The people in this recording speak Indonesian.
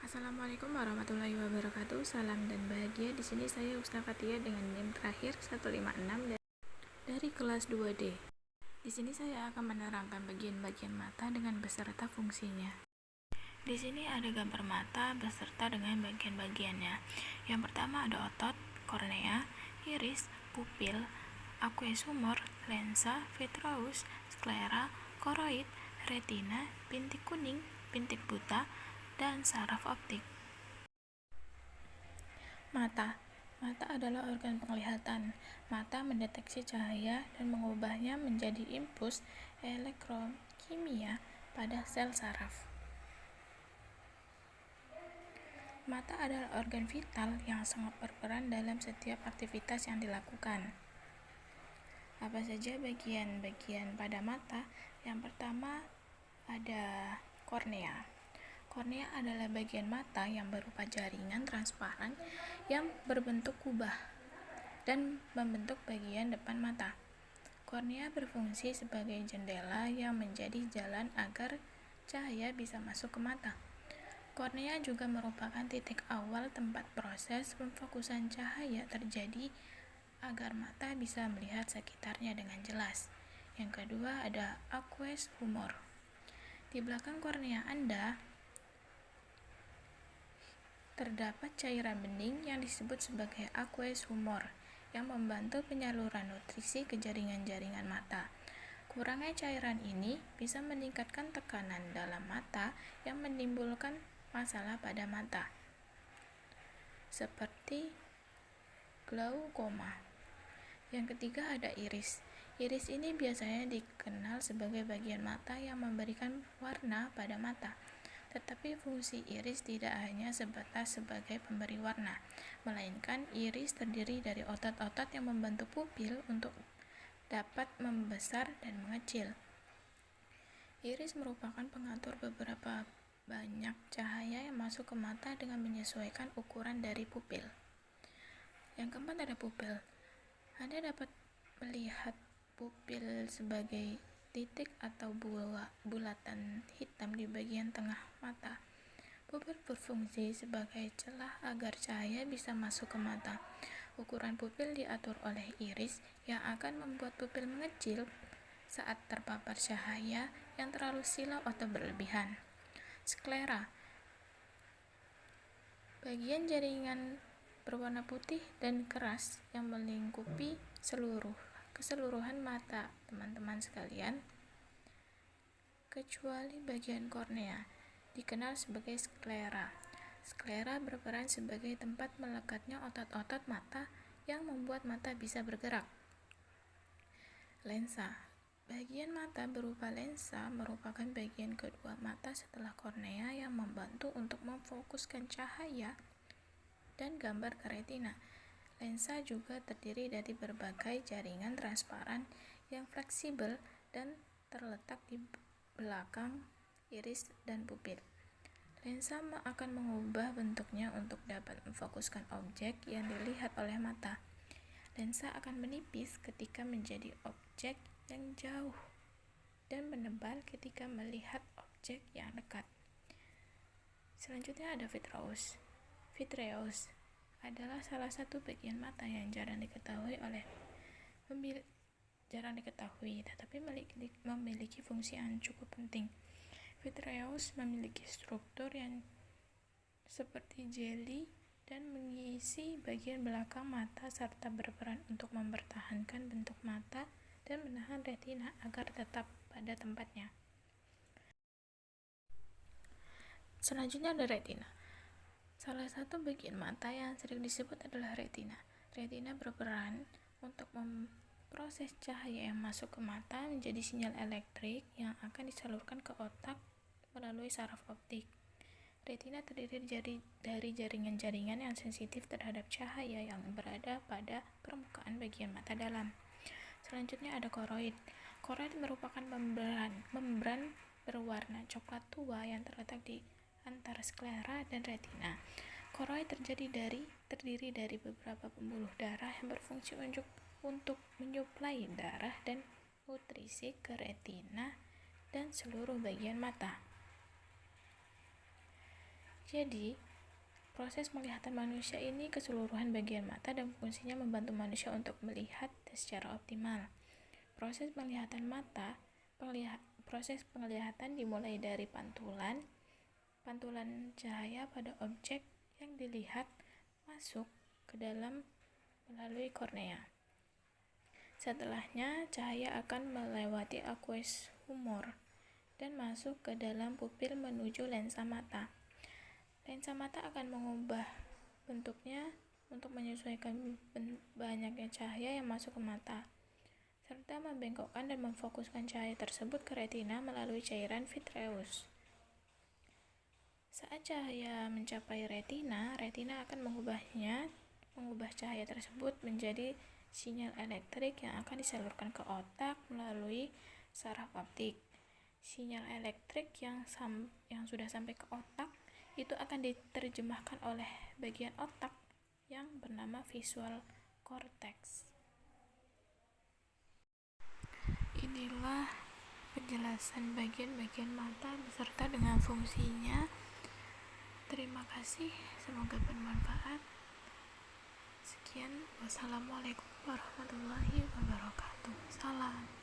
Assalamualaikum warahmatullahi wabarakatuh. Salam dan bahagia. Di sini saya Ustaz Fatia dengan NIM terakhir 156 dari kelas 2D. Di sini saya akan menerangkan bagian-bagian mata dengan beserta fungsinya. Di sini ada gambar mata beserta dengan bagian-bagiannya. Yang pertama ada otot, kornea, iris, pupil, aqueous humor, lensa, vitreous, sklera, koroid, retina, bintik kuning, bintik buta, dan saraf optik. Mata adalah organ penglihatan. Mata mendeteksi cahaya dan mengubahnya menjadi impuls elektrokimia pada sel saraf. Mata adalah organ vital yang sangat berperan dalam setiap aktivitas yang dilakukan. Apa saja bagian-bagian pada mata? Yang pertama ada kornea. Kornea adalah bagian mata yang berupa jaringan transparan yang berbentuk kubah dan membentuk bagian depan mata. Kornea berfungsi sebagai jendela yang menjadi jalan agar cahaya bisa masuk ke mata. Kornea juga merupakan titik awal tempat proses pemfokusan cahaya terjadi agar mata bisa melihat sekitarnya dengan jelas. Yang kedua ada aqueous humor. Di belakang kornea Anda terdapat cairan bening yang disebut sebagai aqueous humor yang membantu penyaluran nutrisi ke jaringan-jaringan mata. Kurangnya cairan ini bisa meningkatkan tekanan dalam mata yang menimbulkan masalah pada mata, seperti glaukoma. Yang ketiga ada iris. Iris ini biasanya dikenal sebagai bagian mata yang memberikan warna pada mata. Tetapi fungsi iris tidak hanya sebatas sebagai pemberi warna, melainkan iris terdiri dari otot-otot yang membantu pupil untuk dapat membesar dan mengecil. Iris merupakan pengatur beberapa banyak cahaya yang masuk ke mata dengan menyesuaikan ukuran dari pupil. Yang keempat ada pupil. Anda dapat melihat pupil sebagai titik atau bulatan hitam di bagian tengah mata. Pupil berfungsi sebagai celah agar cahaya bisa masuk ke mata. Ukuran pupil diatur oleh iris yang akan membuat pupil mengecil saat terpapar cahaya yang terlalu silau atau berlebihan. Sklera, bagian jaringan berwarna putih dan keras yang melingkupi keseluruhan mata teman-teman sekalian, kecuali bagian kornea, dikenal sebagai sklera. Sklera berperan sebagai tempat melekatnya otot-otot mata yang membuat mata bisa bergerak. Lensa, bagian mata berupa lensa merupakan bagian kedua mata setelah kornea yang membantu untuk memfokuskan cahaya dan gambar ke retina. Lensa juga terdiri dari berbagai jaringan transparan yang fleksibel dan terletak di belakang iris dan pupil. Lensa akan mengubah bentuknya untuk dapat memfokuskan objek yang dilihat oleh mata. Lensa akan menipis ketika menjadi objek yang jauh dan menebal ketika melihat objek yang dekat. Selanjutnya ada vitreous. Vitreous adalah salah satu bagian mata yang jarang diketahui, tetapi memiliki fungsi yang cukup penting. Vitreous memiliki struktur yang seperti jeli dan mengisi bagian belakang mata serta berperan untuk mempertahankan bentuk mata dan menahan retina agar tetap pada tempatnya. Selanjutnya ada retina. Salah satu bagian mata yang sering disebut adalah retina. Retina berperan untuk memproses cahaya yang masuk ke mata menjadi sinyal elektrik yang akan disalurkan ke otak melalui saraf optik. Retina terdiri dari jaringan-jaringan yang sensitif terhadap cahaya yang berada pada permukaan bagian mata dalam. Selanjutnya ada koroid. Koroid merupakan membran berwarna coklat tua yang terletak di antara sklera dan retina. Koroid terdiri dari beberapa pembuluh darah yang berfungsi untuk menyuplai darah dan nutrisi ke retina dan seluruh bagian mata. Jadi, proses penglihatan manusia ini keseluruhan bagian mata dan fungsinya membantu manusia untuk melihat secara optimal. Proses penglihatan dimulai dari pantulan cahaya pada objek yang dilihat masuk ke dalam melalui kornea. Setelahnya, cahaya akan melewati aqueous humor dan masuk ke dalam pupil menuju lensa mata. Lensa mata akan mengubah bentuknya untuk menyesuaikan banyaknya cahaya yang masuk ke mata, serta membengkokkan dan memfokuskan cahaya tersebut ke retina melalui cairan vitreous. Saat cahaya mencapai retina akan mengubah cahaya tersebut menjadi sinyal elektrik yang akan disalurkan ke otak melalui saraf optik. Sinyal elektrik yang sudah sampai ke otak itu akan diterjemahkan oleh bagian otak yang bernama visual cortex. Inilah penjelasan bagian-bagian mata beserta dengan fungsinya. Terima kasih, semoga bermanfaat. Sekian, wassalamualaikum warahmatullahi wabarakatuh. Salam.